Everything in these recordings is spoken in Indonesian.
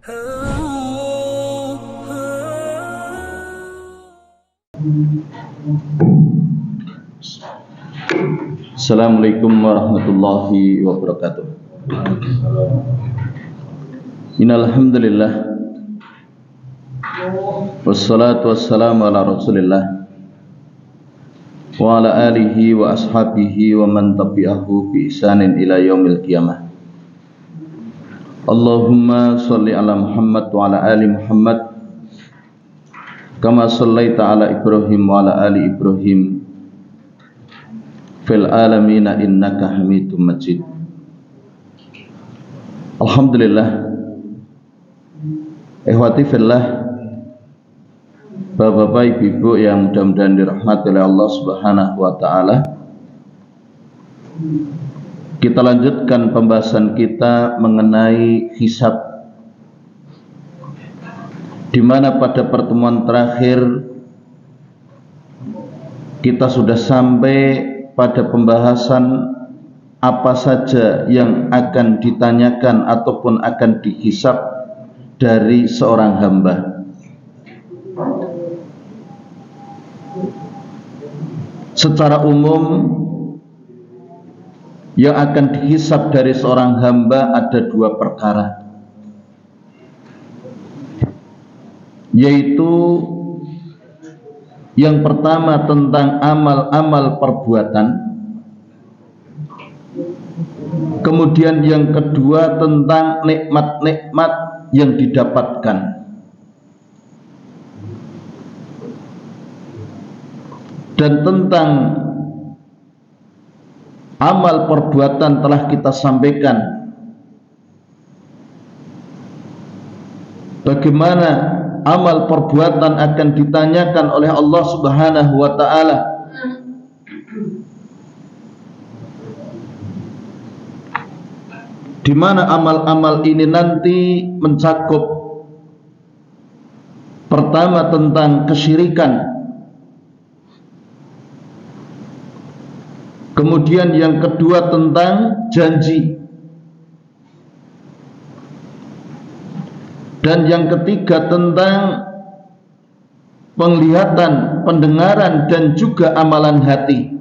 Assalamualaikum warahmatullahi wabarakatuh. Innal hamdalillah wassalatu wassalamu ala Rasulillah wa ala alihi wa ashabihi wa man tabi'ahu bi ihsanin ila yaumil qiyamah. Allahumma shalli ala Muhammad wa ala ali Muhammad kama shallaita ala Ibrahim wa ala ali Ibrahim fil alamina innaka Hamidum Majid. Alhamdulillah, ikhwati fillah, bapak-bapak, ibu-ibu yang mudah-mudahan dirahmati oleh Allah Subhanahu wa taala. Kita lanjutkan pembahasan kita mengenai hisab, di mana pada pertemuan terakhir kita sudah sampai pada pembahasan apa saja yang akan ditanyakan ataupun akan dihisab dari seorang hamba. Secara umum, yang akan dihisab dari seorang hamba ada dua perkara, yaitu yang pertama tentang amal-amal perbuatan, kemudian yang kedua tentang nikmat-nikmat yang didapatkan. Dan tentang amal perbuatan telah kita sampaikan bagaimana amal perbuatan akan ditanyakan oleh Allah Subhanahu wa taala. Di mana amal-amal ini nanti mencakup pertama tentang kesyirikan, kemudian yang kedua tentang janji, dan yang ketiga tentang penglihatan, pendengaran, dan juga amalan hati.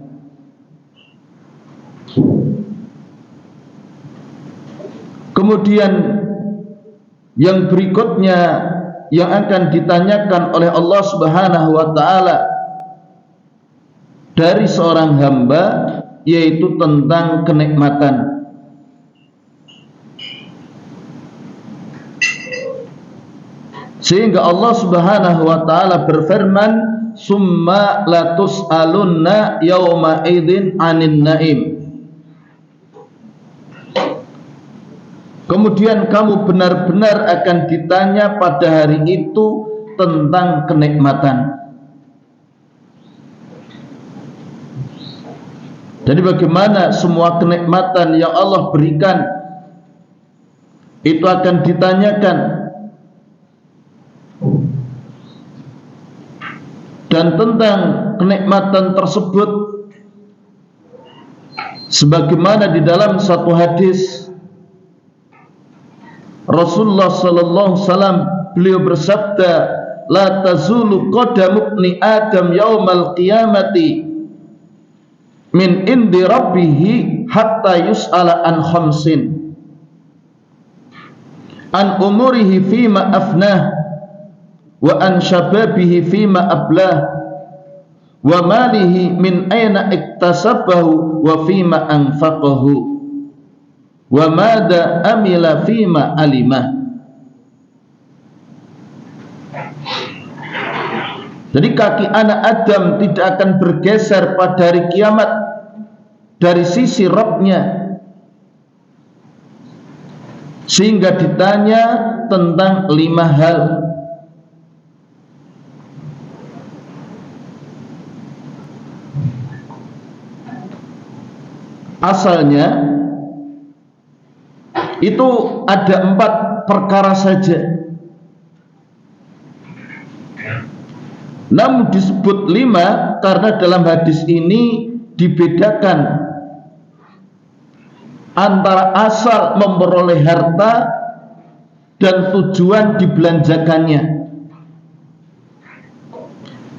Kemudian yang berikutnya yang akan ditanyakan oleh Allah Subhanahu wa taala dari seorang hamba, yaitu tentang kenikmatan. Sehingga Allah Subhanahu wa taala berfirman, "Summa latus'alunna yauma idzin 'anin na'im." Kemudian kamu benar-benar akan ditanya pada hari itu tentang kenikmatan. Jadi bagaimana semua kenikmatan yang Allah berikan itu akan ditanyakan. Dan tentang kenikmatan tersebut, sebagaimana di dalam satu hadis Rasulullah sallallahu alaihi wasallam, beliau bersabda, "La tazulu qadamu ibni Adam yaumal qiyamati min indi rabbihi hatta yus'ala an khamsin, an umurihi fima afnah, wa an syababihi fima ablah, wa malihi min aina iktasabahu wa fima anfaqahu, wa mada amila fima alimah." Jadi kaki anak Adam tidak akan bergeser pada hari kiamat dari sisi Rabb-nya, sehingga ditanya tentang 5 hal. Asalnya itu ada 4 perkara saja, namun disebut 5 karena dalam hadis ini dibedakan antara asal memperoleh harta dan tujuan dibelanjakannya.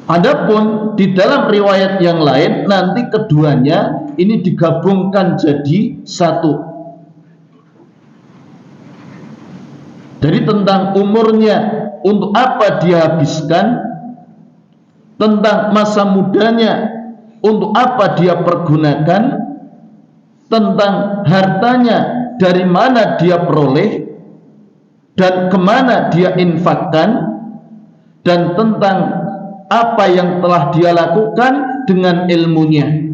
Adapun di dalam riwayat yang lain nanti keduanya ini digabungkan jadi satu. Jadi tentang umurnya, untuk apa dia habiskan, tentang masa mudanya, untuk apa dia pergunakan, tentang hartanya, dari mana dia peroleh dan kemana dia infakkan, dan tentang apa yang telah dia lakukan dengan ilmunya.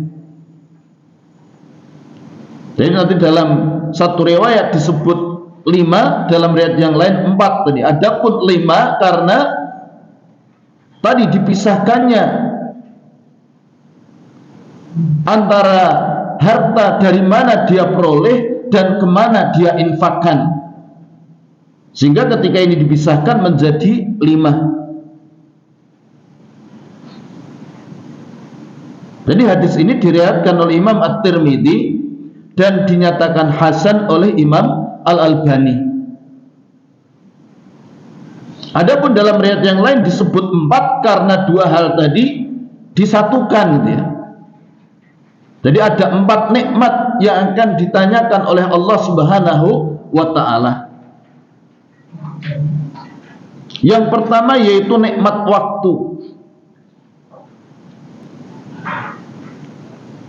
Jadi nanti dalam satu riwayat disebut 5, dalam riwayat yang lain 4 tadi. Adapun 5 karena tadi dipisahkannya antara harta dari mana dia peroleh dan kemana dia infakkan, sehingga ketika ini dipisahkan menjadi 5. Jadi hadis ini diriwayatkan oleh Imam At-Tirmidzi dan dinyatakan hasan oleh Imam Al-Albani. Adapun dalam riwayat yang lain disebut 4 karena 2 hal tadi disatukan gitu ya. Jadi ada 4 nikmat yang akan ditanyakan oleh Allah Subhanahu wa ta'ala. Yang pertama yaitu nikmat waktu.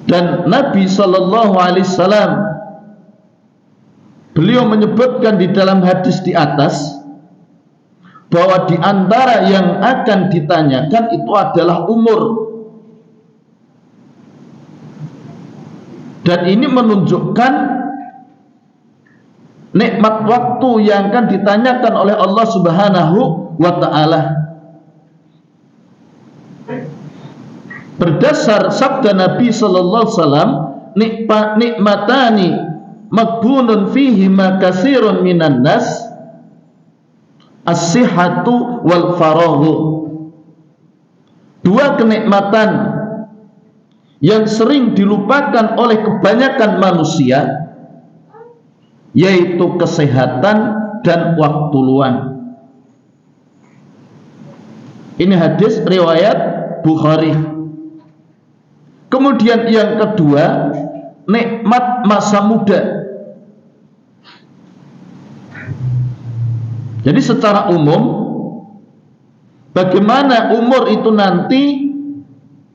Dan Nabi Sallallahu Alaihi Wasallam beliau menyebutkan di dalam hadis di atas bahwa di antara yang akan ditanyakan itu adalah umur. Dan ini menunjukkan nikmat waktu yang akan ditanyakan oleh Allah Subhanahu wa ta'ala. Berdasar sabda Nabi sallallahu alaihi wasallam, nikmatani maghbunun fihi ma katsirun minan nas, as-sihhatu wal faraghu. 2 kenikmatan yang sering dilupakan oleh kebanyakan manusia, yaitu kesehatan dan waktu luang. Ini hadis riwayat Bukhari. Kemudian yang kedua, nikmat masa muda. Jadi secara umum, bagaimana umur itu nanti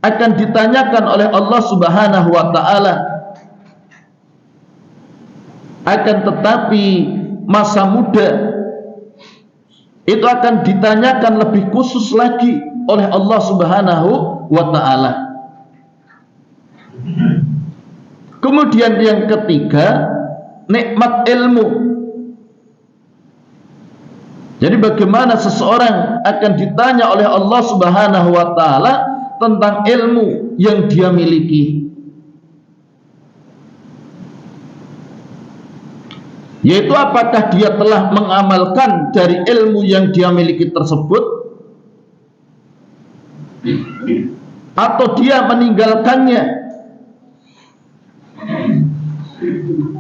akan ditanyakan oleh Allah Subhanahu wa ta'ala. Akan tetapi masa muda itu akan ditanyakan lebih khusus lagi oleh Allah Subhanahu wa ta'ala. Kemudian yang ketiga, nikmat ilmu. Jadi bagaimana seseorang akan ditanya oleh Allah Subhanahu wa ta'ala tentang ilmu yang dia miliki, yaitu apakah dia telah mengamalkan dari ilmu yang dia miliki tersebut, atau dia meninggalkannya.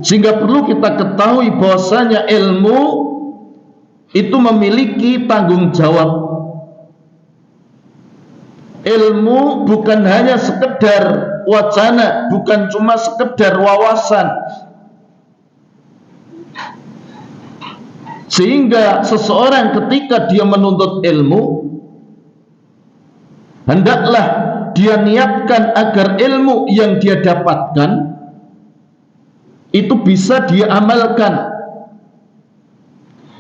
Sehingga perlu kita ketahui bahwasanya ilmu itu memiliki tanggung jawab. Ilmu bukan hanya sekedar wacana, bukan cuma sekedar wawasan. Sehingga seseorang ketika dia menuntut ilmu, hendaklah dia niatkan agar ilmu yang dia dapatkan itu bisa dia amalkan,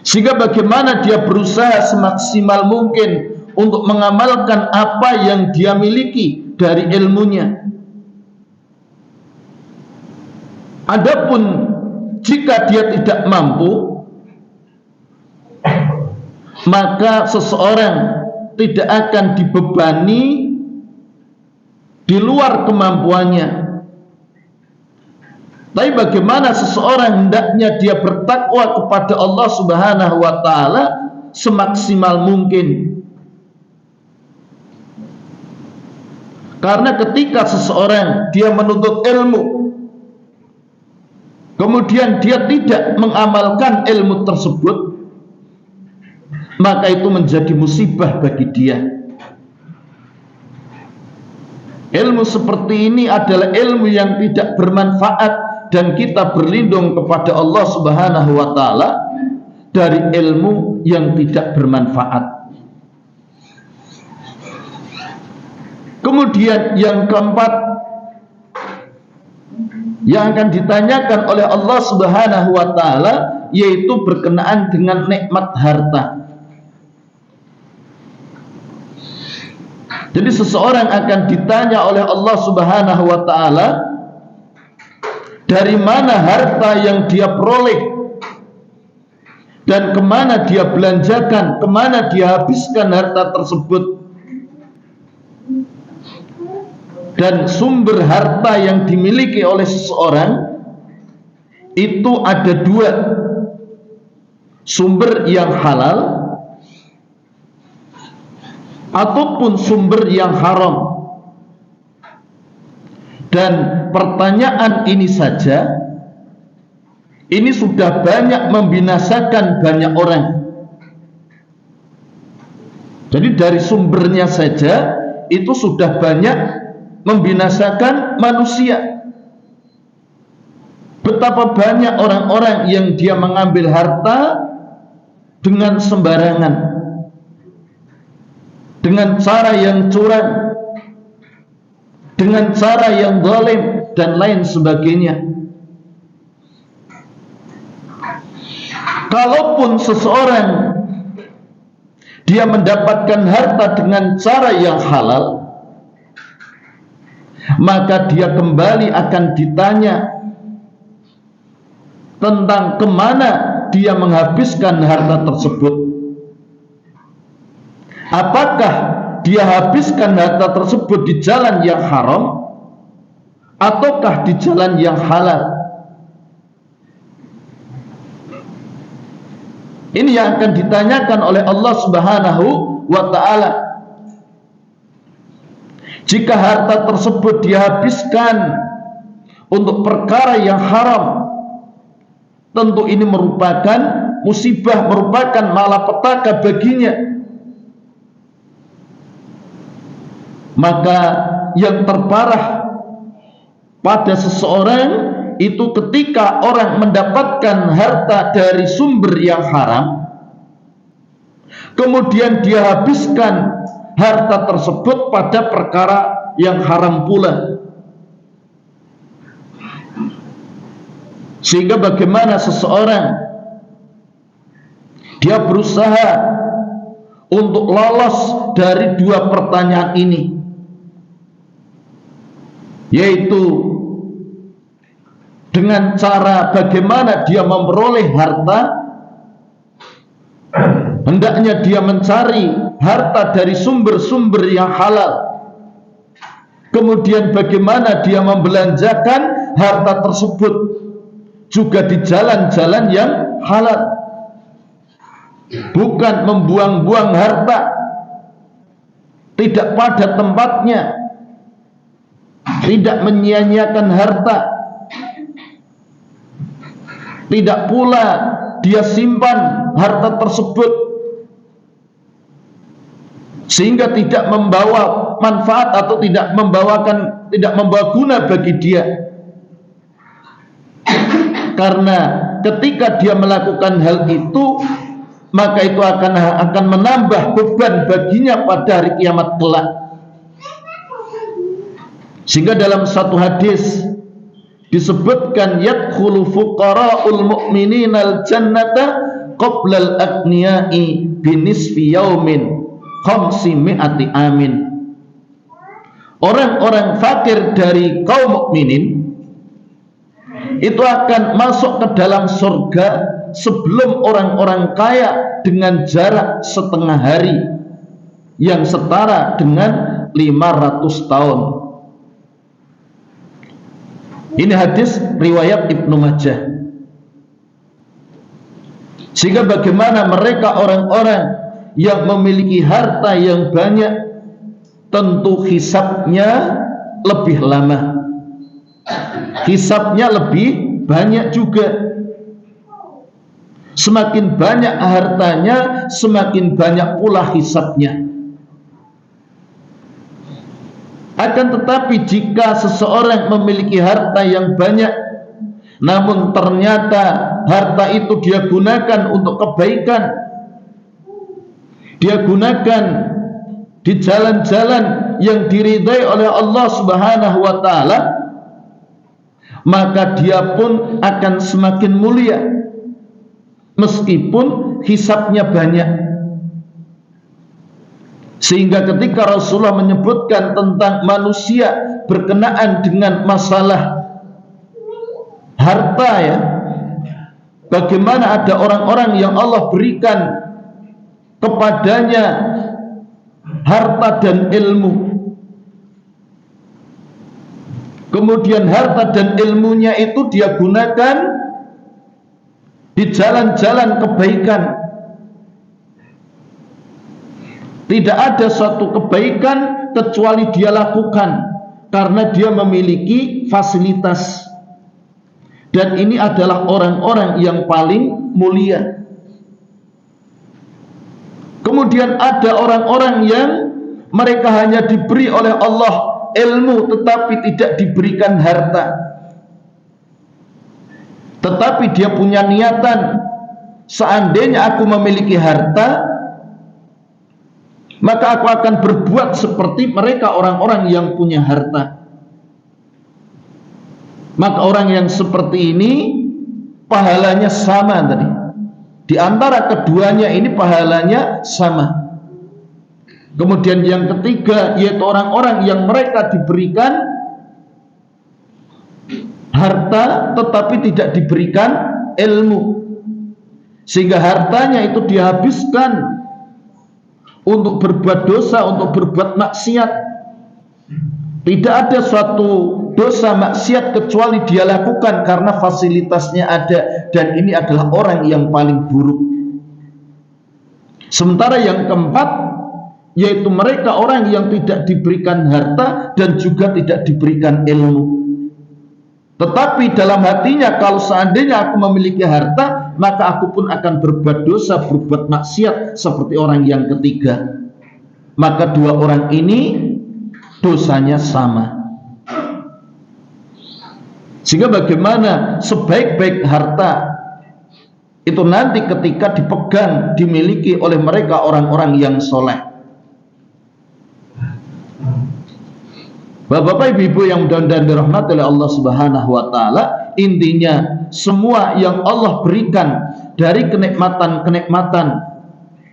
sehingga bagaimana dia berusaha semaksimal mungkin untuk mengamalkan apa yang dia miliki dari ilmunya. Adapun jika dia tidak mampu, maka seseorang tidak akan dibebani di luar kemampuannya. Tapi bagaimana seseorang hendaknya dia bertakwa kepada Allah Subhanahu wa ta'ala semaksimal mungkin. Karena ketika seseorang dia menuntut ilmu, kemudian dia tidak mengamalkan ilmu tersebut, maka itu menjadi musibah bagi dia. Ilmu seperti ini adalah ilmu yang tidak bermanfaat, dan kita berlindung kepada Allah Subhanahu wa taala dari ilmu yang tidak bermanfaat. Kemudian yang keempat yang akan ditanyakan oleh Allah Subhanahu wa taala yaitu berkenaan dengan nikmat harta. Jadi seseorang akan ditanya oleh Allah Subhanahu wa taala dari mana harta yang dia peroleh dan kemana dia belanjakan, kemana dia habiskan harta tersebut. Dan sumber harta yang dimiliki oleh seseorang itu ada dua, sumber yang halal ataupun sumber yang haram. Dan pertanyaan ini saja, ini sudah banyak membinasakan banyak orang. Jadi dari sumbernya saja itu sudah banyak membinasakan manusia. Betapa banyak orang-orang yang dia mengambil harta dengan sembarangan, dengan cara yang curang, dengan cara yang zalim dan lain sebagainya. Kalaupun seseorang dia mendapatkan harta dengan cara yang halal, maka dia kembali akan ditanya tentang kemana dia menghabiskan harta tersebut. Apakah dia habiskan harta tersebut di jalan yang haram ataukah di jalan yang halal? Ini yang akan ditanyakan oleh Allah Subhanahu wa ta'ala. Jika harta tersebut dihabiskan untuk perkara yang haram, tentu ini merupakan musibah, merupakan malapetaka baginya. Maka yang terparah pada seseorang itu ketika orang mendapatkan harta dari sumber yang haram, kemudian dia habiskan harta tersebut pada perkara yang haram pula. Sehingga bagaimana seseorang dia berusaha untuk lolos dari dua pertanyaan ini, yaitu dengan cara bagaimana dia memperoleh harta. Hendaknya dia mencari harta dari sumber-sumber yang halal. Kemudian bagaimana dia membelanjakan harta tersebut juga di jalan-jalan yang halal. Bukan membuang-buang harta tidak pada tempatnya, tidak menyia-nyiakan harta, tidak pula dia simpan harta tersebut sehingga tidak membawa manfaat atau tidak membawa guna bagi dia. Karena ketika dia melakukan hal itu, maka itu akan menambah beban baginya pada hari kiamat kelak. Sehingga dalam satu hadis disebutkan yadkhulu fuqara'ul mu'mininal jannata qabla al-aghniyai binisfi yaumin khamsimi'ati amin. Orang-orang fakir dari kaum mukminin itu akan masuk ke dalam surga sebelum orang-orang kaya dengan jarak setengah hari yang setara dengan 500 tahun. Ini hadis riwayat Ibnu Majah. Sehingga bagaimana mereka orang-orang yang memiliki harta yang banyak, tentu hisabnya lebih lama, hisabnya lebih banyak juga. Semakin banyak hartanya, semakin banyak pula hisabnya. Akan tetapi jika seseorang memiliki harta yang banyak, namun ternyata harta itu dia gunakan untuk kebaikan, dia gunakan di jalan-jalan yang diridai oleh Allah Subhanahu wa taala, maka dia pun akan semakin mulia meskipun hisabnya banyak. Sehingga ketika Rasulullah menyebutkan tentang manusia berkenaan dengan masalah harta, ya, bagaimana ada orang-orang yang Allah berikan kepadanya harta dan ilmu, kemudian harta dan ilmunya itu dia gunakan di jalan-jalan kebaikan. Tidak ada suatu kebaikan kecuali dia lakukan karena dia memiliki fasilitas. Dan ini adalah orang-orang yang paling mulia. Kemudian ada orang-orang yang mereka hanya diberi oleh Allah ilmu tetapi tidak diberikan harta. Tetapi dia punya niatan, seandainya aku memiliki harta, maka aku akan berbuat seperti mereka orang-orang yang punya harta. Maka orang yang seperti ini pahalanya sama tadi. Di antara keduanya ini pahalanya sama. Kemudian yang ketiga yaitu orang-orang yang mereka diberikan harta tetapi tidak diberikan ilmu, sehingga hartanya itu dihabiskan untuk berbuat dosa, untuk berbuat maksiat. Tidak ada suatu dosa maksiat kecuali dia lakukan karena fasilitasnya ada, dan ini adalah orang yang paling buruk. Sementara yang keempat yaitu mereka orang yang tidak diberikan harta dan juga tidak diberikan ilmu, tetapi dalam hatinya, kalau seandainya aku memiliki harta, maka aku pun akan berbuat dosa, berbuat maksiat seperti orang yang ketiga. Maka dua orang ini dosanya sama. Sehingga bagaimana sebaik-baik harta itu nanti ketika dipegang, dimiliki oleh mereka orang-orang yang soleh. Bapak-bapak, ibu-ibu yang mudah-mudahan dirahmati oleh Allah Subhanahu wa taala, intinya semua yang Allah berikan dari kenikmatan-kenikmatan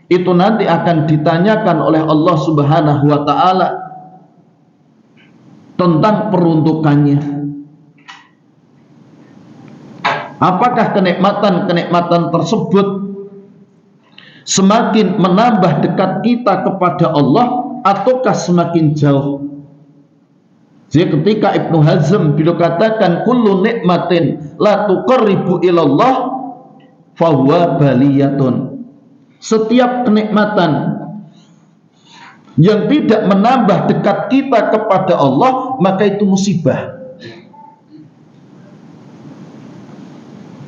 itu nanti akan ditanyakan oleh Allah Subhanahu wa taala tentang peruntukannya. Apakah kenikmatan-kenikmatan tersebut semakin menambah dekat kita kepada Allah ataukah semakin jauh? Jadi ketika Ibnu Hazm beliau katakan kullu nikmatin la tuqarribu ilallah fahuwa baliyatun. Setiap kenikmatan yang tidak menambah dekat kita kepada Allah, maka itu musibah.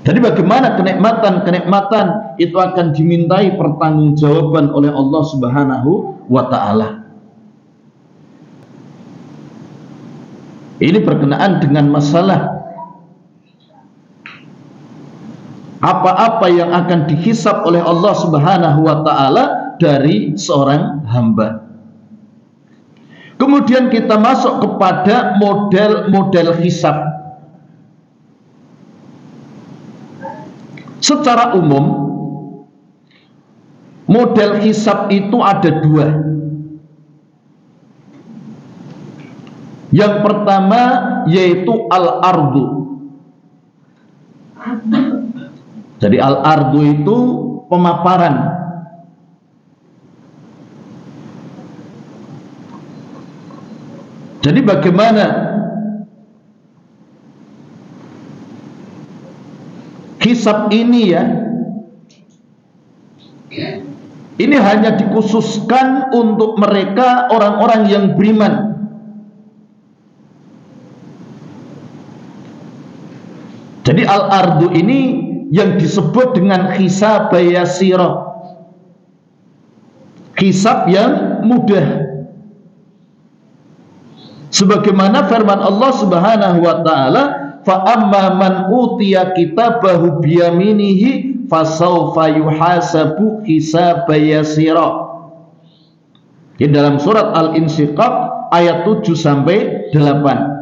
Jadi bagaimana kenikmatan-kenikmatan itu akan dimintai pertanggungjawaban oleh Allah Subhanahu wa taala. Ini berkenaan dengan masalah apa-apa yang akan dihisab oleh Allah Subhanahu wa taala dari seorang hamba. Kemudian kita masuk kepada model-model hisab. Secara umum model hisab itu ada dua. Yang pertama yaitu al-ardu. Jadi al-ardu itu pemaparan. Jadi bagaimana hisab ini, ya, ini hanya dikhususkan untuk mereka orang-orang yang beriman. Jadi al-ardu ini yang disebut dengan hisab yasira, hisab yang mudah. Sebagaimana firman Allah Subhanahu wa taala, fa amma man utiya kitabahu biyaminihi fasawfa yuhasabu hisaban yasira. Di dalam surat Al-Insyiqaq ayat 7 sampai 8.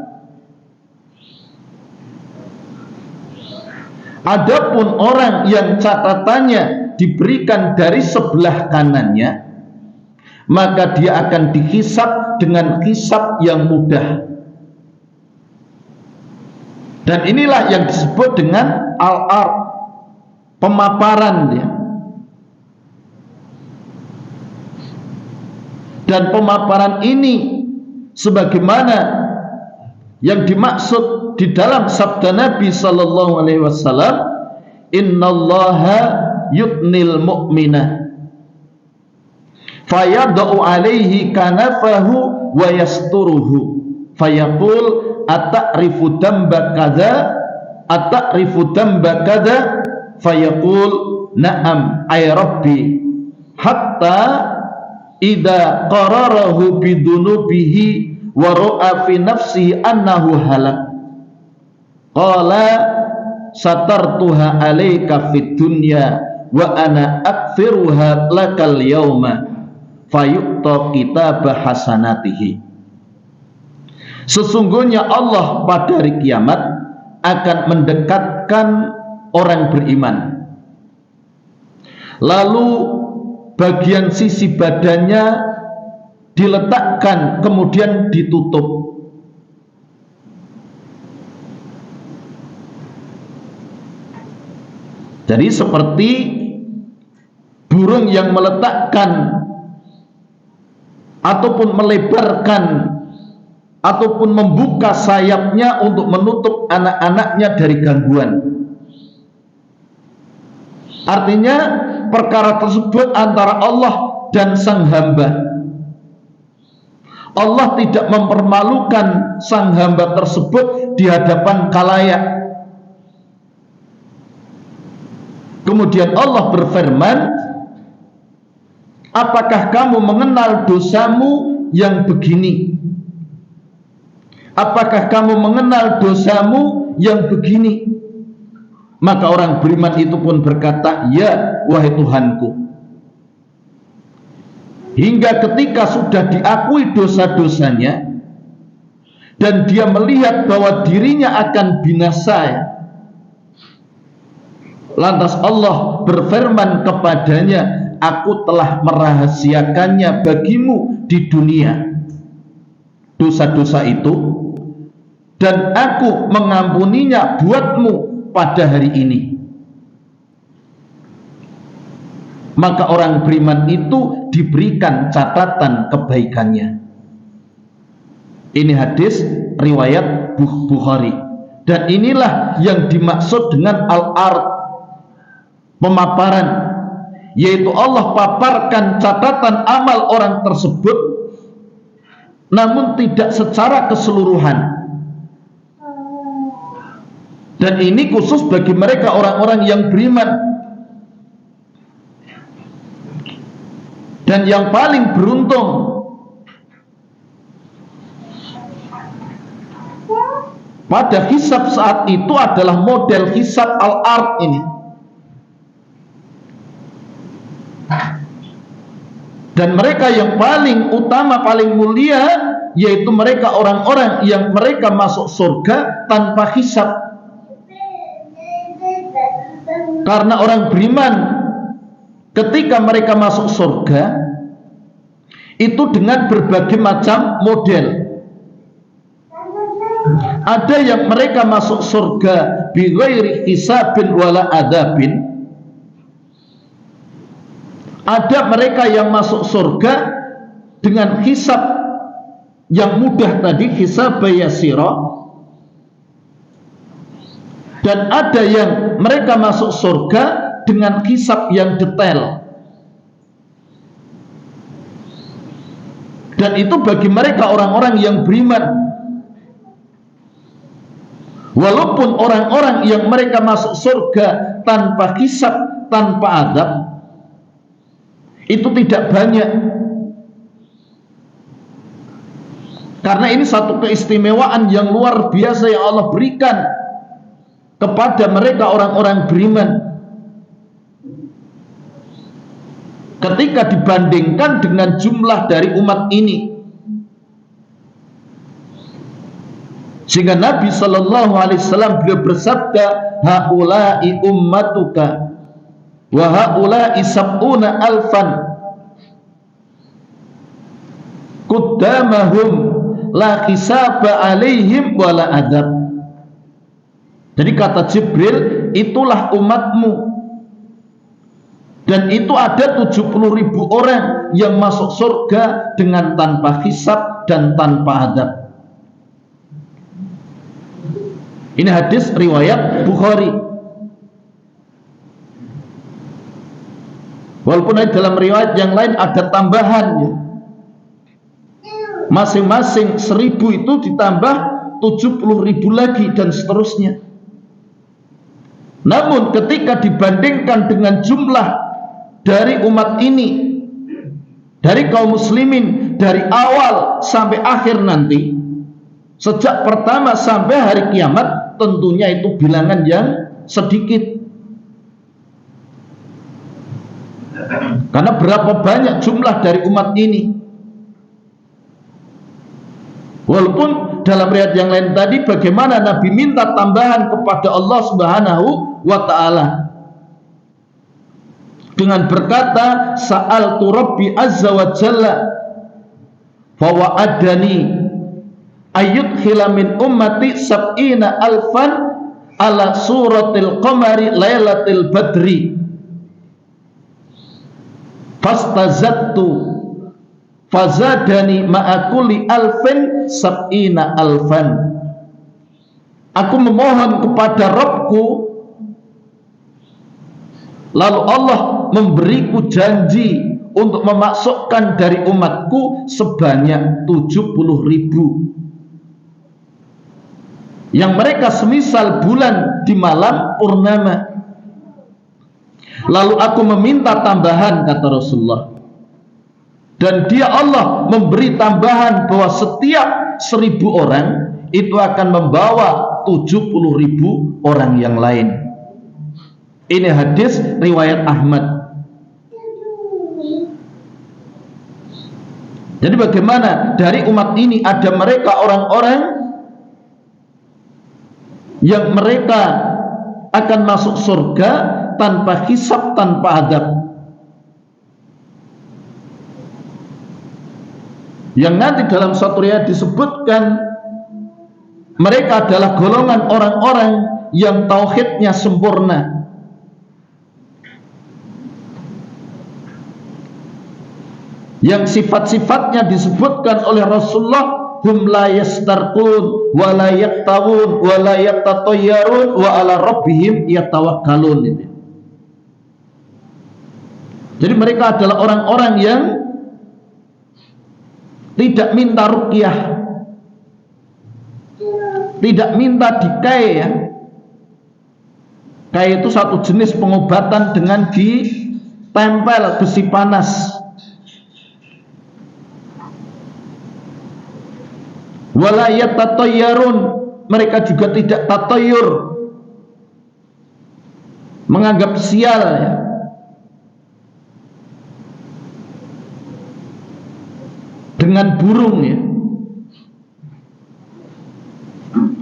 Adapun orang yang catatannya diberikan dari sebelah kanannya, maka dia akan dihisab dengan hisab yang mudah. Dan inilah yang disebut dengan al-ard, pemaparan dia. Dan pemaparan ini sebagaimana yang dimaksud di dalam sabda Nabi sallallahu alaihi wasallam, innallaha yutnil mu'mina fayadau alaihi kanafahu wa yasturuhu fayaqul ata'rifu damba kadza ata'rifu damba kadza fayaqul na'am ay rabbi hatta idza qararahu bidunubihi wa ra'a fi nafsihi annahu halak qala satartuha alayka fid dunya wa ana akfiruha lakal yauma fayuqta kitabah hasanatihi. Sesungguhnya Allah pada hari kiamat akan mendekatkan orang beriman, lalu bagian sisi badannya diletakkan kemudian ditutup. Jadi seperti burung yang meletakkan ataupun melebarkan ataupun membuka sayapnya untuk menutup anak-anaknya dari gangguan. Artinya perkara tersebut antara Allah dan sang hamba. Allah tidak mempermalukan sang hamba tersebut di hadapan khalayak. Kemudian Allah berfirman, apakah kamu mengenal dosamu yang begini? Apakah kamu mengenal dosamu yang begini? Maka orang beriman itu pun berkata, ya wahai Tuhanku. Hingga ketika sudah diakui dosa-dosanya dan dia melihat bahwa dirinya akan binasa, lantas Allah berfirman kepadanya, aku telah merahasiakannya bagimu di dunia dosa-dosa itu, dan aku mengampuninya buatmu pada hari ini. Maka orang beriman itu diberikan catatan kebaikannya. Ini hadis riwayat Bukhari. Dan inilah yang dimaksud dengan al-ard, pemaparan, yaitu Allah paparkan catatan amal orang tersebut, namun tidak secara keseluruhan. Dan ini khusus bagi mereka orang-orang yang beriman. Dan yang paling beruntung pada hisab saat itu adalah model hisab al-ard ini. Dan mereka yang paling utama, paling mulia, yaitu mereka orang-orang yang mereka masuk surga tanpa hisab. Karena orang beriman ketika mereka masuk surga itu dengan berbagai macam model. Ada yang mereka masuk surga bi ghairi hisabin wala adzabin. Ada mereka yang masuk surga dengan hisab yang mudah tadi, hisab yasira. Dan ada yang mereka masuk surga dengan hisab yang detail. Dan itu bagi mereka orang-orang yang beriman. Walaupun orang-orang yang mereka masuk surga tanpa hisab, tanpa adab, itu tidak banyak. Karena ini satu keistimewaan yang luar biasa yang Allah berikan kepada mereka orang-orang beriman. Ketika dibandingkan dengan jumlah dari umat ini, sehingga Nabi Shallallahu Alaihi Wasallam beliau bersabda, haula'i ummatuka wa haula'i sab'una alfan qaddamahum la hisaba alaihim wala adab. Jadi kata Jibril, itulah umatmu, dan itu ada 70.000 orang yang masuk surga dengan tanpa hisab dan tanpa adab. Ini hadis riwayat Bukhari. Walaupun dalam riwayat yang lain ada tambahannya. Masing-masing 1.000 itu ditambah 70.000 lagi dan seterusnya. Namun ketika dibandingkan dengan jumlah dari umat ini, dari kaum muslimin, dari awal sampai akhir nanti, sejak pertama sampai hari kiamat, tentunya itu bilangan yang sedikit. Karena berapa banyak jumlah dari umat ini. Walaupun dalam riwayat yang lain tadi, bagaimana Nabi minta tambahan kepada Allah Subhanahu wa ta'ala dengan berkata, sa'altu Rabbi azza wa jalla fa wa'adani ayyudkhila min ummati sab'ina alfan ala suratil qamari lailatil badri fastazattu fazadani ma'akuli alfin sab'ina alfan. Aku memohon kepada Rabbku, lalu Allah memberiku janji untuk memasukkan dari umatku sebanyak 70.000 yang mereka semisal bulan di malam purnama. Lalu aku meminta tambahan, kata Rasulullah, dan dia Allah memberi tambahan bahwa setiap 1.000 orang itu akan membawa 70.000 orang yang lain. Ini hadis riwayat Ahmad. Jadi bagaimana dari umat ini ada mereka orang-orang yang mereka akan masuk surga tanpa hisab, tanpa adab, yang nanti dalam satu riwayat disebutkan mereka adalah golongan orang-orang yang tauhidnya sempurna, yang sifat-sifatnya disebutkan oleh Rasulullah, hum la yastarqun wa la yaktawun wa la yaktatayyarun wa ala rabbihim yatawakkalun. Jadi mereka adalah orang-orang yang tidak minta ruqyah, tidak minta dikai ya. Kai itu satu jenis pengobatan dengan ditempel besi panas. Wala yatatayyarun, mereka juga tidak tatayyur, menganggap sial ya. Dengan burung ya.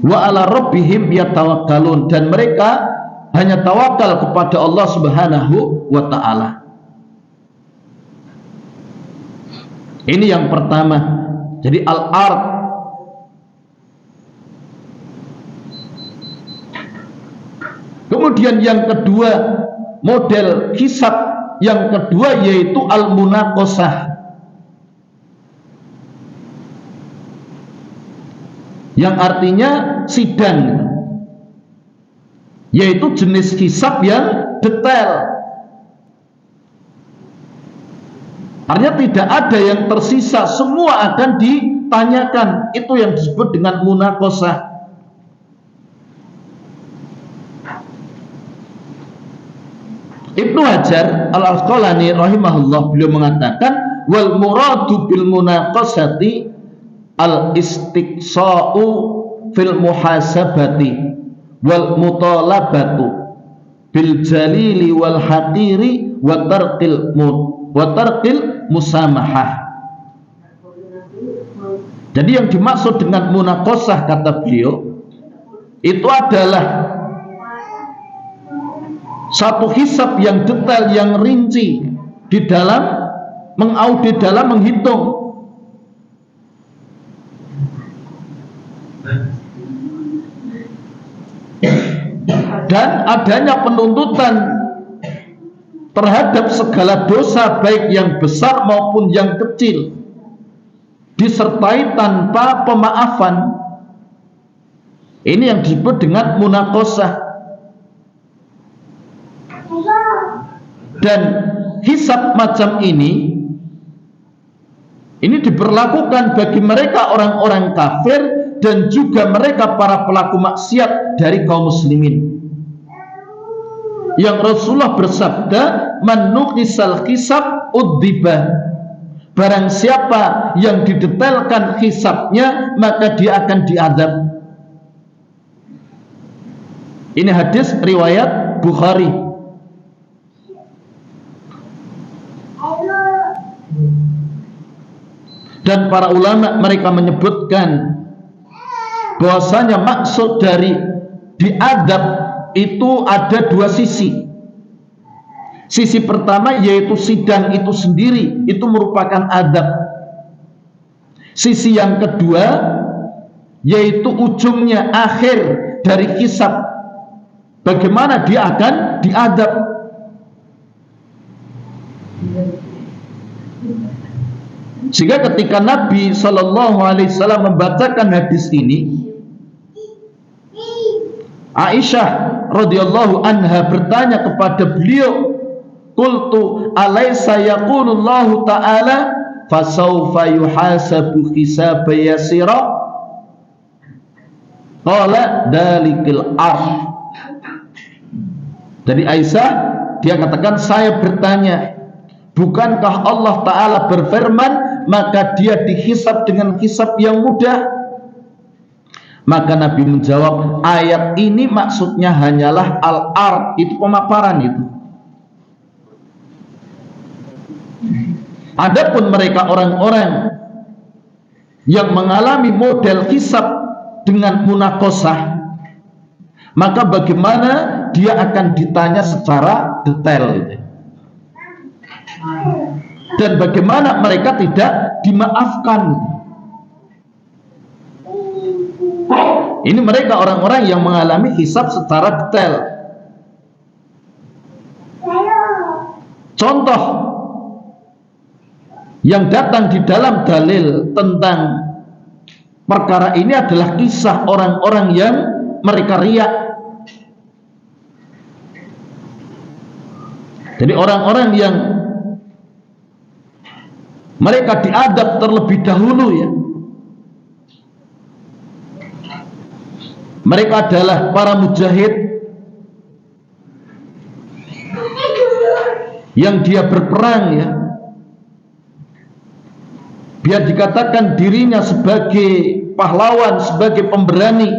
Wa ala rabbihim yatawakkalun, dan mereka hanya tawakal kepada Allah Subhanahu wa ta'ala. Ini yang pertama. Jadi al-ard. Kemudian yang kedua, model hisab yang kedua yaitu al-munaqashah, yang artinya sidang, yaitu jenis hisab yang detail. Artinya tidak ada yang tersisa, semua akan ditanyakan. Itu yang disebut dengan munaqashah. Hajar Al-Asqalani rahimahullah, beliau mengatakan wal muradu bil munaqasati al istiqsa'u fil muhasabati wal mutalabatu bil jalili wal hatiri wa tarqil musamahah. Jadi yang dimaksud dengan munaqasah, kata beliau, itu adalah satu hisab yang detail, yang rinci di dalam mengaudit, dalam menghitung, dan adanya penuntutan terhadap segala dosa baik yang besar maupun yang kecil, disertai tanpa pemaafan. Ini yang disebut dengan munaqasah. Dan hisab macam ini diberlakukan bagi mereka orang-orang kafir dan juga mereka para pelaku maksiat dari kaum muslimin. Yang Rasulullah bersabda, man nuqisal hisab udziba. Barang siapa yang didetailkan hisabnya, maka dia akan diazab. Ini hadis riwayat Bukhari. Dan para ulama mereka menyebutkan bahwasanya maksud dari diadab itu ada dua sisi. Sisi pertama yaitu sidang itu sendiri, itu merupakan adab. Sisi yang kedua yaitu ujungnya, akhir dari hisab, bagaimana dia akan diadab. Sehingga ketika Nabi SAW membacakan hadis ini, Aisyah radhiyallahu anha bertanya kepada beliau, qultu alaysa yaqulullahu ta'ala fasawfa yuhasabu hisaba yasira, qala dalikil arsh. Jadi Aisyah, dia katakan, saya bertanya, bukankah Allah Ta'ala berfirman, maka dia dihisab dengan hisab yang mudah? Maka Nabi menjawab, ayat ini maksudnya hanyalah al-ard, itu pemaparan itu. Adapun mereka orang-orang yang mengalami model hisab dengan munaqasah, maka bagaimana dia akan ditanya secara detail itu. Dan bagaimana mereka tidak dimaafkan. Ini mereka orang-orang yang mengalami hisab secara detail. Contoh yang datang di dalam dalil tentang perkara ini adalah kisah orang-orang yang mereka riya. Jadi orang-orang yang mereka diadab terlebih dahulu ya. Mereka adalah para mujahid yang dia berperang ya. Biar dikatakan dirinya sebagai pahlawan, sebagai pemberani.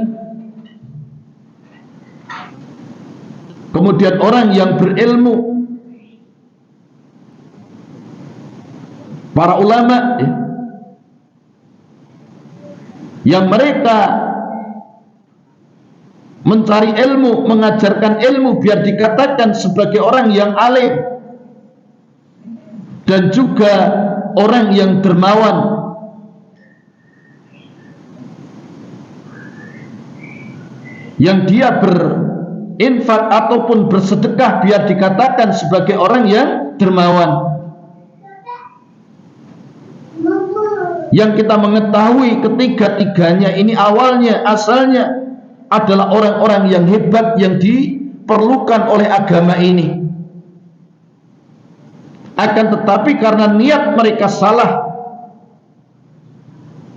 Kemudian orang yang berilmu, para ulama ya, yang mereka mencari ilmu, mengajarkan ilmu biar dikatakan sebagai orang yang alim dan juga orang yang dermawan. Yang dia berinfak ataupun bersedekah biar dikatakan sebagai orang yang dermawan. Yang kita mengetahui ketiga-tiganya ini awalnya, asalnya adalah orang-orang yang hebat yang diperlukan oleh agama ini. Akan tetapi karena niat mereka salah,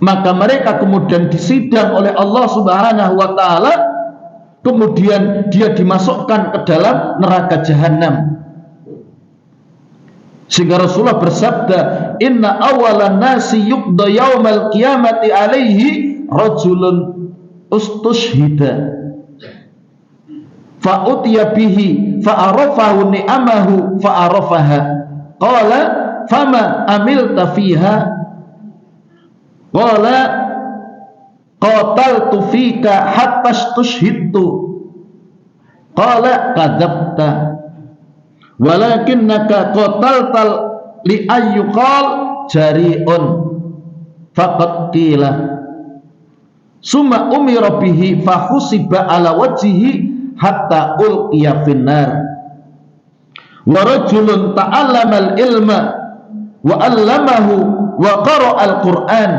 maka mereka kemudian disidang oleh Allah Subhanahu wa ta'ala, kemudian dia dimasukkan ke dalam neraka jahanam. Sehingga Rasulullah bersabda, inna awalan nasi yuqda yaumal qiyamati alaihi rajulun ustushhida fa'utiya bihi fa'arafahu ni'amahu fa'arafaha qala fama amilta fiha qala qataltu fika hatta stushhidtu qala kadzabta walakinnaka qataltal li ayyuqal jari'un faqad qila summa umira bihi fahusiba ala wajhihi hatta ulqiya finnar wa rajulun ta'allama al-ilma wa 'allamahu wa qara'a al-Qur'an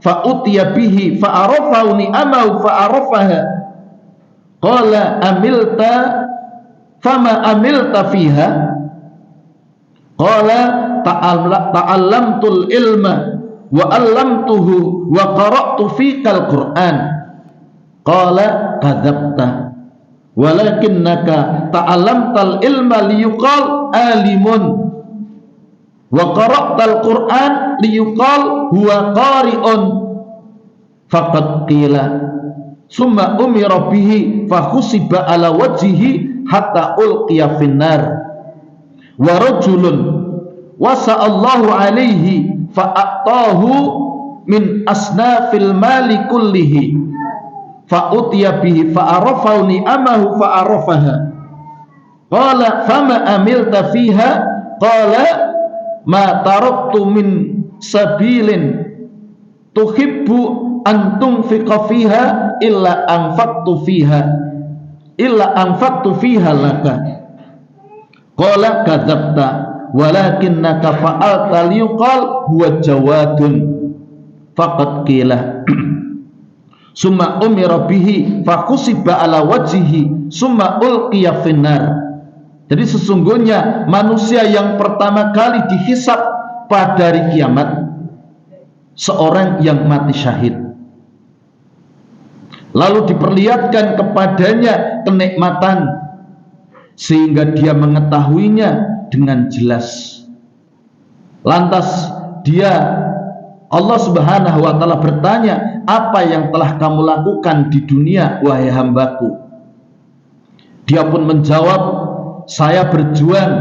fa utiya bihi fa arafahu ni'amahu fa arafaha qala amilta fama amilta fiha qala ta'allamtul ilma wa 'allamtuhu wa qara'tu fikal Qur'an qala kadzabta walakinnaka ta'allamtal ilma liyuqal alimun wa qara'tal Qur'an liyuqal huwa qari'un faqad qila summa umira bihi fakhusiba ala wajhihi hatta ulqiya finnar wa rajulun wasa'allahu alaihi fa'atahu min asnafil mali kullihi fa'utiya bihi fa'arafahu ni'amahu fa'arafaha qala fama amilta fiha qala ma taraktu min sabilin tuhibbu an tunfiqa fiha illa anfaqtu fiha laka qala kadzabta walakinnaka fa'alta liyuqal huwa jawadun faqad qila summa umira bihi faqusiba ala wajhihi summa ulqiya finnar. Jadi sesungguhnya manusia yang pertama kali dihisab pada hari kiamat seorang yang mati syahid, lalu diperlihatkan kepadanya kenikmatan sehingga dia mengetahuinya dengan jelas. Lantas Allah Subhanahu wa ta'ala bertanya, apa yang telah kamu lakukan di dunia wahai hambaku? Dia pun menjawab, saya berjuang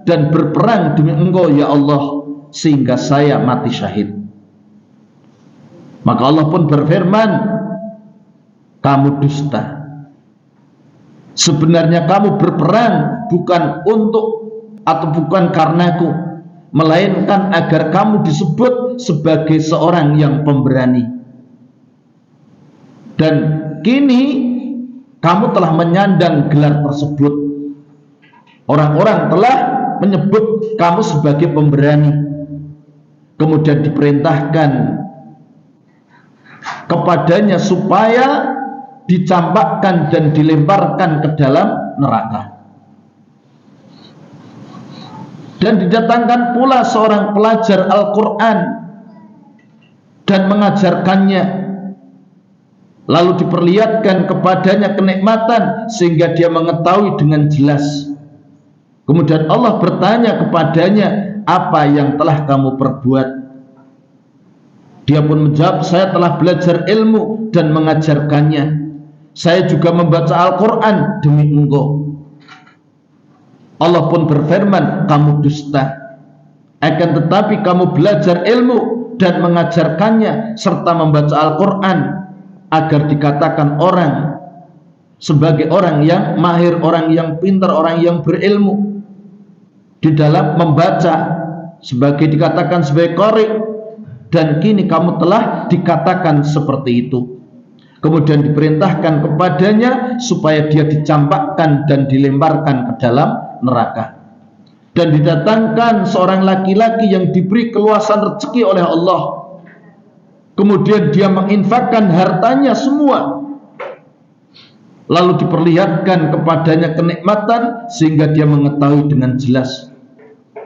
dan berperang demi engkau ya Allah sehingga saya mati syahid. Maka Allah pun berfirman, kamu dusta. Sebenarnya kamu berperang bukan untuk atau bukan karenaku, melainkan agar kamu disebut sebagai seorang yang pemberani. Dan kini kamu telah menyandang gelar tersebut. Orang-orang telah menyebut kamu sebagai pemberani. Kemudian diperintahkan kepadanya supaya dicampakkan dan dilemparkan ke dalam neraka. Dan didatangkan pula seorang pelajar Al-Quran dan mengajarkannya, lalu diperlihatkan kepadanya kenikmatan sehingga dia mengetahui dengan jelas. Kemudian Allah bertanya kepadanya, apa yang telah kamu perbuat? Dia pun menjawab, saya telah belajar ilmu dan mengajarkannya. Saya juga membaca Al-Quran demi engkau. Allah pun berfirman, kamu dusta. Akan tetapi kamu belajar ilmu dan mengajarkannya serta membaca Al-Quran agar dikatakan orang sebagai orang yang mahir, orang yang pintar, orang yang berilmu di dalam membaca, sebagai dikatakan sebagai qari, dan kini kamu telah dikatakan seperti itu. Kemudian diperintahkan kepadanya supaya dia dicampakkan dan dilemparkan ke dalam neraka. Dan didatangkan seorang laki-laki yang diberi keluasan rezeki oleh Allah. Kemudian dia menginfakkan hartanya semua, lalu diperlihatkan kepadanya kenikmatan sehingga dia mengetahui dengan jelas.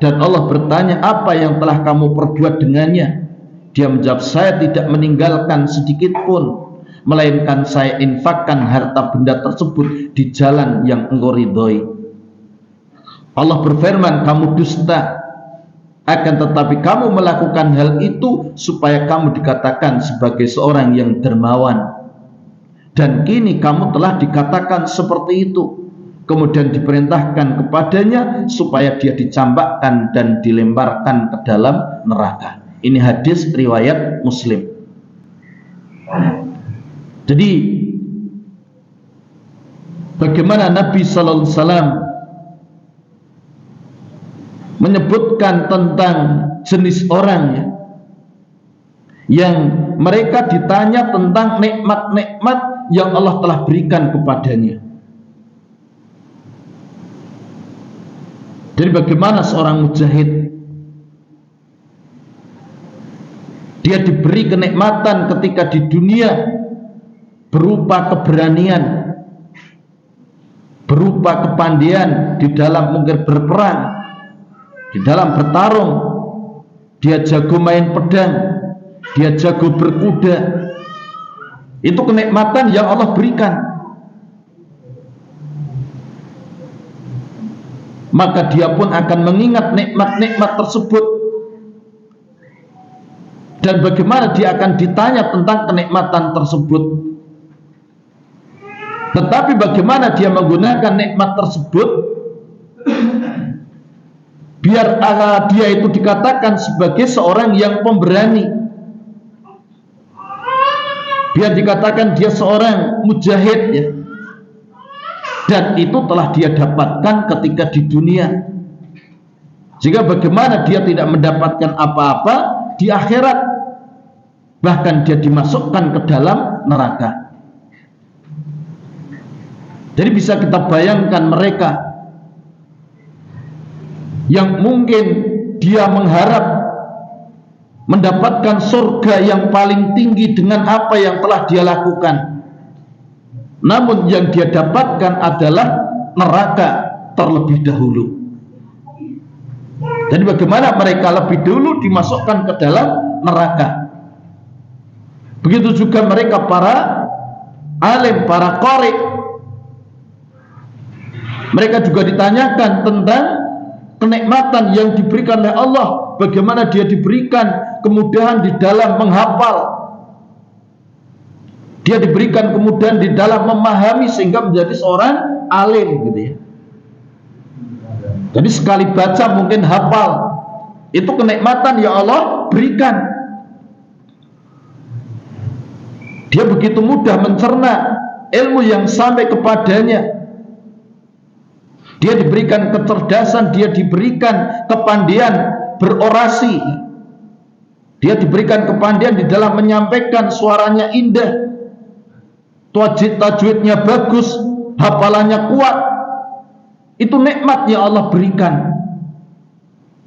Dan Allah bertanya, apa yang telah kamu perbuat dengannya? Dia menjawab, saya tidak meninggalkan sedikit pun, melainkan saya infakkan harta benda tersebut di jalan yang engkau ridhoi. Allah berfirman, kamu dusta. akan tetapi kamu melakukan hal itu supaya kamu dikatakan sebagai seorang yang dermawan, dan kini kamu telah dikatakan seperti itu. Kemudian diperintahkan kepadanya supaya dia dicampakkan dan dilemparkan ke dalam neraka. Ini hadis riwayat Muslim. Jadi bagaimana Nabi sallallahu alaihi wasallam menyebutkan tentang jenis orang yang mereka ditanya tentang nikmat-nikmat yang Allah telah berikan kepadanya. Jadi bagaimana seorang mujahid, dia diberi kenikmatan ketika di dunia berupa keberanian, berupa kepandaian di dalam mungkin berperang, di dalam bertarung. Dia jago main pedang, dia jago berkuda. Itu kenikmatan yang Allah berikan. Maka dia pun akan mengingat nikmat-nikmat tersebut, dan bagaimana dia akan ditanya tentang kenikmatan tersebut. Tetapi bagaimana dia menggunakan nikmat tersebut biar dia itu dikatakan sebagai seorang yang pemberani, biar dikatakan dia seorang mujahid, ya. Dan itu telah dia dapatkan ketika di dunia. Jika bagaimana dia tidak mendapatkan apa-apa di akhirat, bahkan dia dimasukkan ke dalam neraka. Jadi bisa kita bayangkan mereka yang mungkin dia mengharap mendapatkan surga yang paling tinggi dengan apa yang telah dia lakukan, namun yang dia dapatkan adalah neraka terlebih dahulu. Jadi bagaimana mereka lebih dulu dimasukkan ke dalam neraka. Begitu juga mereka para alim, para qari. Mereka juga ditanyakan tentang kenikmatan yang diberikan oleh Allah, bagaimana dia diberikan kemudahan di dalam menghafal, dia diberikan kemudahan di dalam memahami sehingga menjadi seorang alim, gitu ya. Jadi sekali baca mungkin hafal. Itu kenikmatan yang Allah berikan. Dia begitu mudah mencerna ilmu yang sampai kepadanya. Dia diberikan kecerdasan, dia diberikan kepandaian berorasi, dia diberikan kepandaian di dalam menyampaikan, suaranya indah, tajwidnya bagus, hafalannya kuat. Itu nikmat yang Allah berikan.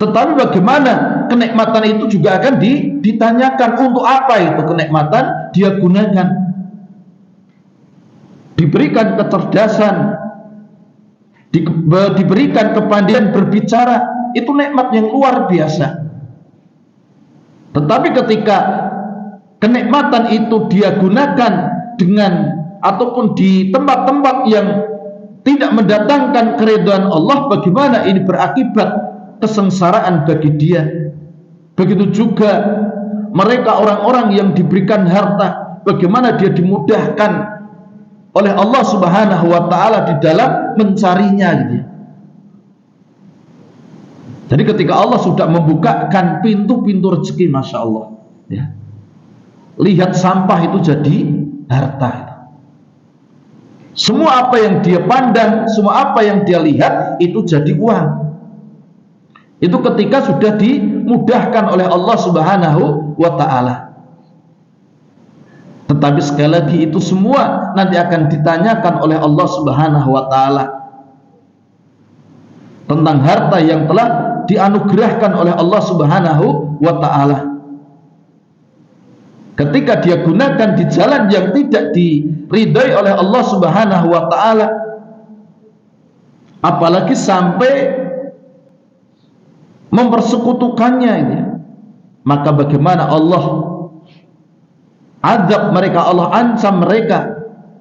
Tetapi bagaimana kenikmatan itu juga akan ditanyakan, untuk apa itu kenikmatan dia gunakan. Diberikan kecerdasan, diberikan kepandaian berbicara, itu nikmat yang luar biasa. Tetapi ketika kenikmatan itu dia gunakan dengan ataupun di tempat-tempat yang tidak mendatangkan keridhaan Allah, bagaimana ini berakibat kesengsaraan bagi dia. Begitu juga mereka orang-orang yang diberikan harta, bagaimana dia dimudahkan oleh Allah Subhanahu wa ta'ala di dalam mencarinya, gitu. Jadi ketika Allah sudah membukakan pintu-pintu rezeki, Masya Allah, ya, lihat sampah itu jadi harta. Semua apa yang dia pandang, semua apa yang dia lihat, itu jadi uang. Itu ketika sudah dimudahkan oleh Allah Subhanahu wa ta'ala. Tetapi sekali lagi itu semua nanti akan ditanyakan oleh Allah Subhanahu wa ta'ala tentang harta yang telah dianugerahkan oleh Allah Subhanahu wa ta'ala. Ketika dia gunakan di jalan yang tidak diridhai oleh Allah Subhanahu wa ta'ala, apalagi sampai mempersekutukannya ini, maka bagaimana Allah azab mereka, Allah ancam mereka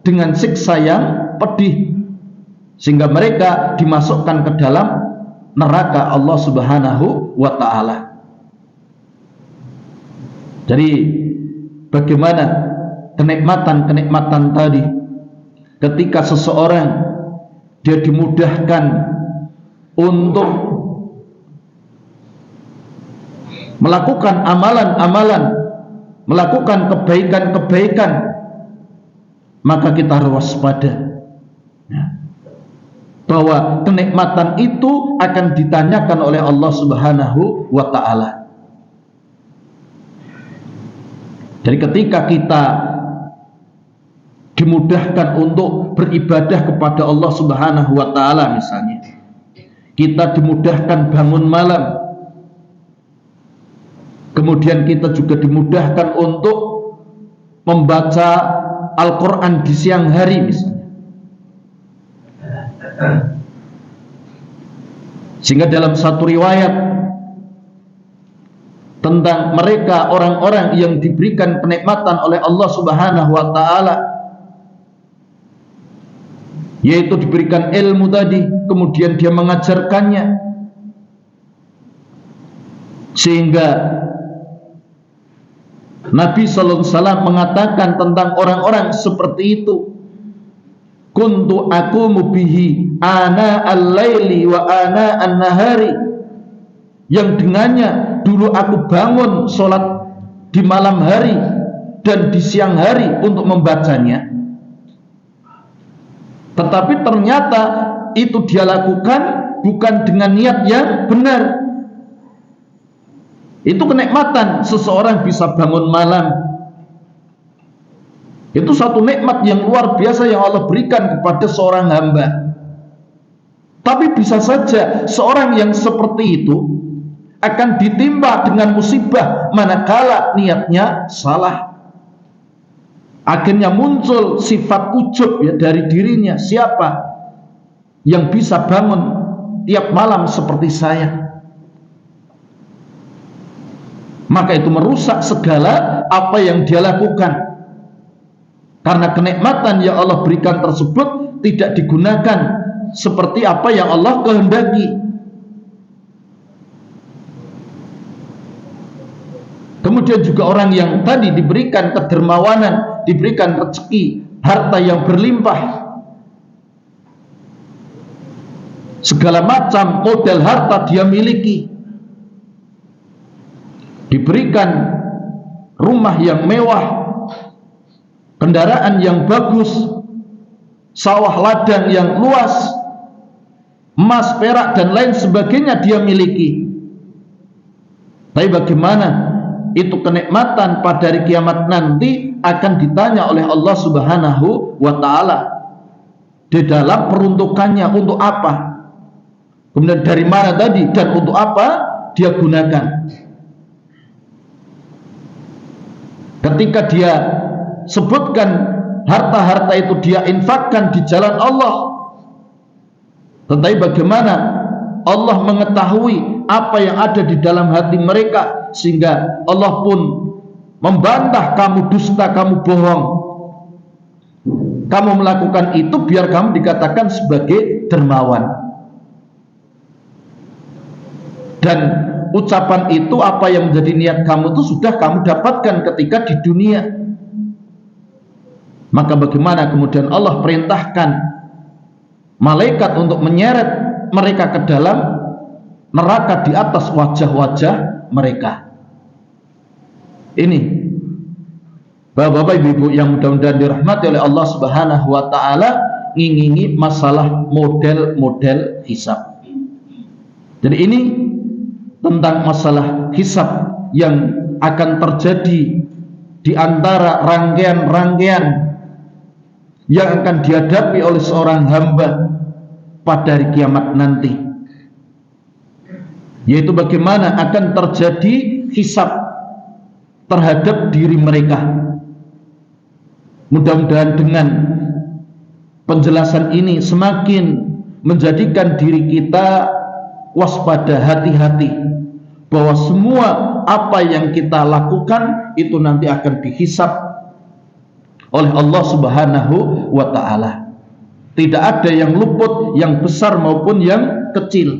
dengan siksa yang pedih, sehingga mereka dimasukkan ke dalam neraka Allah Subhanahu wa ta'ala. Jadi bagaimana kenikmatan-kenikmatan tadi ketika seseorang dia dimudahkan untuk melakukan amalan-amalan, melakukan kebaikan-kebaikan, maka kita harus waspada bahwa kenikmatan itu akan ditanyakan oleh Allah Subhanahu wa ta'ala. Jadi ketika kita dimudahkan untuk beribadah kepada Allah Subhanahu wa ta'ala, misalnya kita dimudahkan bangun malam, kemudian kita juga dimudahkan untuk membaca Al-Quran di siang hari misalnya, sehingga dalam satu riwayat tentang mereka orang-orang yang diberikan kenikmatan oleh Allah Subhanahu wa ta'ala, yaitu diberikan ilmu tadi, kemudian dia mengajarkannya, sehingga Nabi sallallahu alaihi wasallam mengatakan tentang orang-orang seperti itu, kuntu aqumu bihi ana al-laili wa ana an-nahari, yang dengannya dulu aku bangun sholat di malam hari dan di siang hari untuk membacanya. Tetapi ternyata itu dia lakukan bukan dengan niat yang benar. Itu kenikmatan seseorang bisa bangun malam. Itu satu nikmat yang luar biasa yang Allah berikan kepada seorang hamba. Tapi bisa saja seorang yang seperti itu akan ditimpa dengan musibah manakala niatnya salah. Akhirnya muncul sifat ujub ya dari dirinya. Siapa yang bisa bangun tiap malam seperti saya? Maka itu merusak segala apa yang dia lakukan. Karena kenikmatan yang Allah berikan tersebut tidak digunakan seperti apa yang Allah kehendaki. Kemudian juga orang yang tadi diberikan kedermawanan, diberikan rezeki, harta yang berlimpah, segala macam model harta dia miliki, diberikan rumah yang mewah, kendaraan yang bagus, sawah ladang yang luas, emas, perak dan lain sebagainya dia miliki. Tapi bagaimana itu kenikmatan pada hari kiamat nanti akan ditanya oleh Allah Subhanahu wa ta'ala di dalam peruntukannya, untuk apa, kemudian dari mana tadi, dan untuk apa dia gunakan. Ketika dia sebutkan harta-harta itu dia infakkan di jalan Allah, tetapi bagaimana Allah mengetahui apa yang ada di dalam hati mereka, sehingga Allah pun membantah, kamu dusta, kamu bohong, kamu melakukan itu biar kamu dikatakan sebagai dermawan. Dan ucapan itu, apa yang menjadi niat kamu itu sudah kamu dapatkan ketika di dunia. Maka bagaimana kemudian Allah perintahkan malaikat untuk menyeret mereka ke dalam neraka di atas wajah-wajah mereka. Ini Bapak-bapak, ibu-ibu yang mudah-mudahan dirahmati oleh Allah Subhanahu wa ta'ala, ngingingi masalah model-model hisab. Jadi ini tentang masalah hisab yang akan terjadi di antara rangkaian-rangkaian yang akan dihadapi oleh seorang hamba pada hari kiamat nanti, yaitu bagaimana akan terjadi hisab terhadap diri mereka. Mudah-mudahan dengan penjelasan ini semakin menjadikan diri kita waspada, hati-hati, bahwa semua apa yang kita lakukan itu nanti akan dihisab oleh Allah Subhanahu wa ta'ala. Tidak ada yang luput, yang besar maupun yang kecil.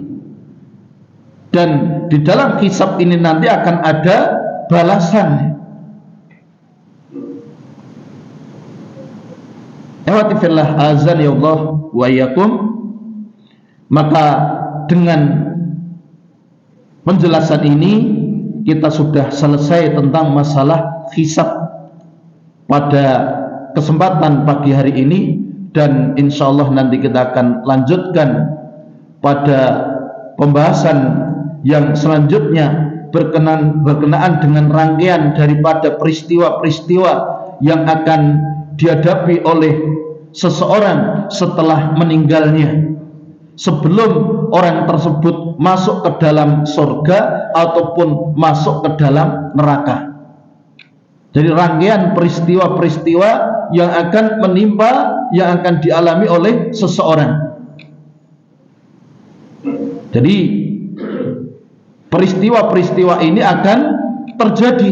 Dan di dalam hisab ini nanti akan ada balasan. Ehwati fillah azan ya Allah wa iyyakum. Maka dengan penjelasan ini kita sudah selesai tentang masalah hisab pada kesempatan pagi hari ini, dan insya Allah nanti kita akan lanjutkan pada pembahasan yang selanjutnya berkenaan dengan rangkaian daripada peristiwa-peristiwa yang akan dihadapi oleh seseorang setelah meninggalnya, sebelum orang tersebut masuk ke dalam surga ataupun masuk ke dalam neraka. Jadi rangkaian peristiwa-peristiwa yang akan menimpa, yang akan dialami oleh seseorang. Jadi peristiwa-peristiwa ini akan terjadi,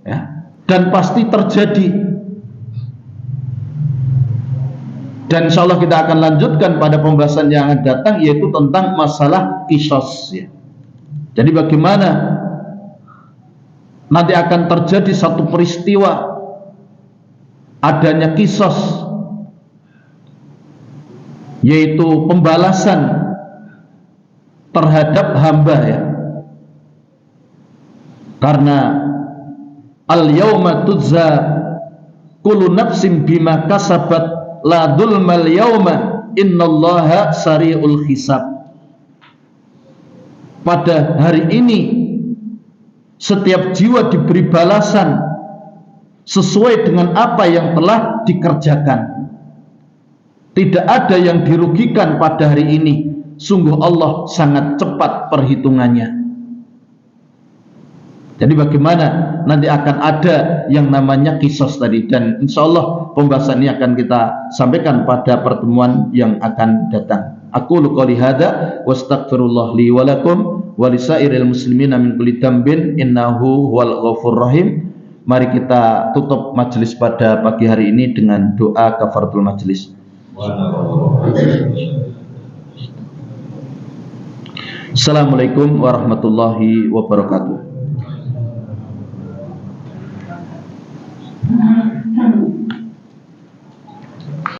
ya, dan pasti terjadi. Dan insya Allah kita akan lanjutkan pada pembahasan yang akan datang, yaitu tentang masalah qisas, ya. Jadi bagaimana nanti akan terjadi satu peristiwa, adanya qisas, yaitu pembalasan terhadap hamba, ya. Karena al-yauma tujza kullu nafsin bima kasabat la dzulmal yauma innallaha sari'ul hisab. Pada hari ini setiap jiwa diberi balasan sesuai dengan apa yang telah dikerjakan. Tidak ada yang dirugikan pada hari ini. Sungguh Allah sangat cepat perhitungannya. Jadi bagaimana nanti akan ada yang namanya qisas tadi, dan insya Allah pembahasan ini akan kita sampaikan pada pertemuan yang akan datang. Aqulu qouli hadza wa astaghfirullah li wa lakum wa lisairil muslimina min kulli dzambin innahu huwal ghafurur rahim. Mari kita tutup majelis pada pagi hari ini dengan doa kafaratul majelis. Assalamualaikum warahmatullahi wabarakatuh.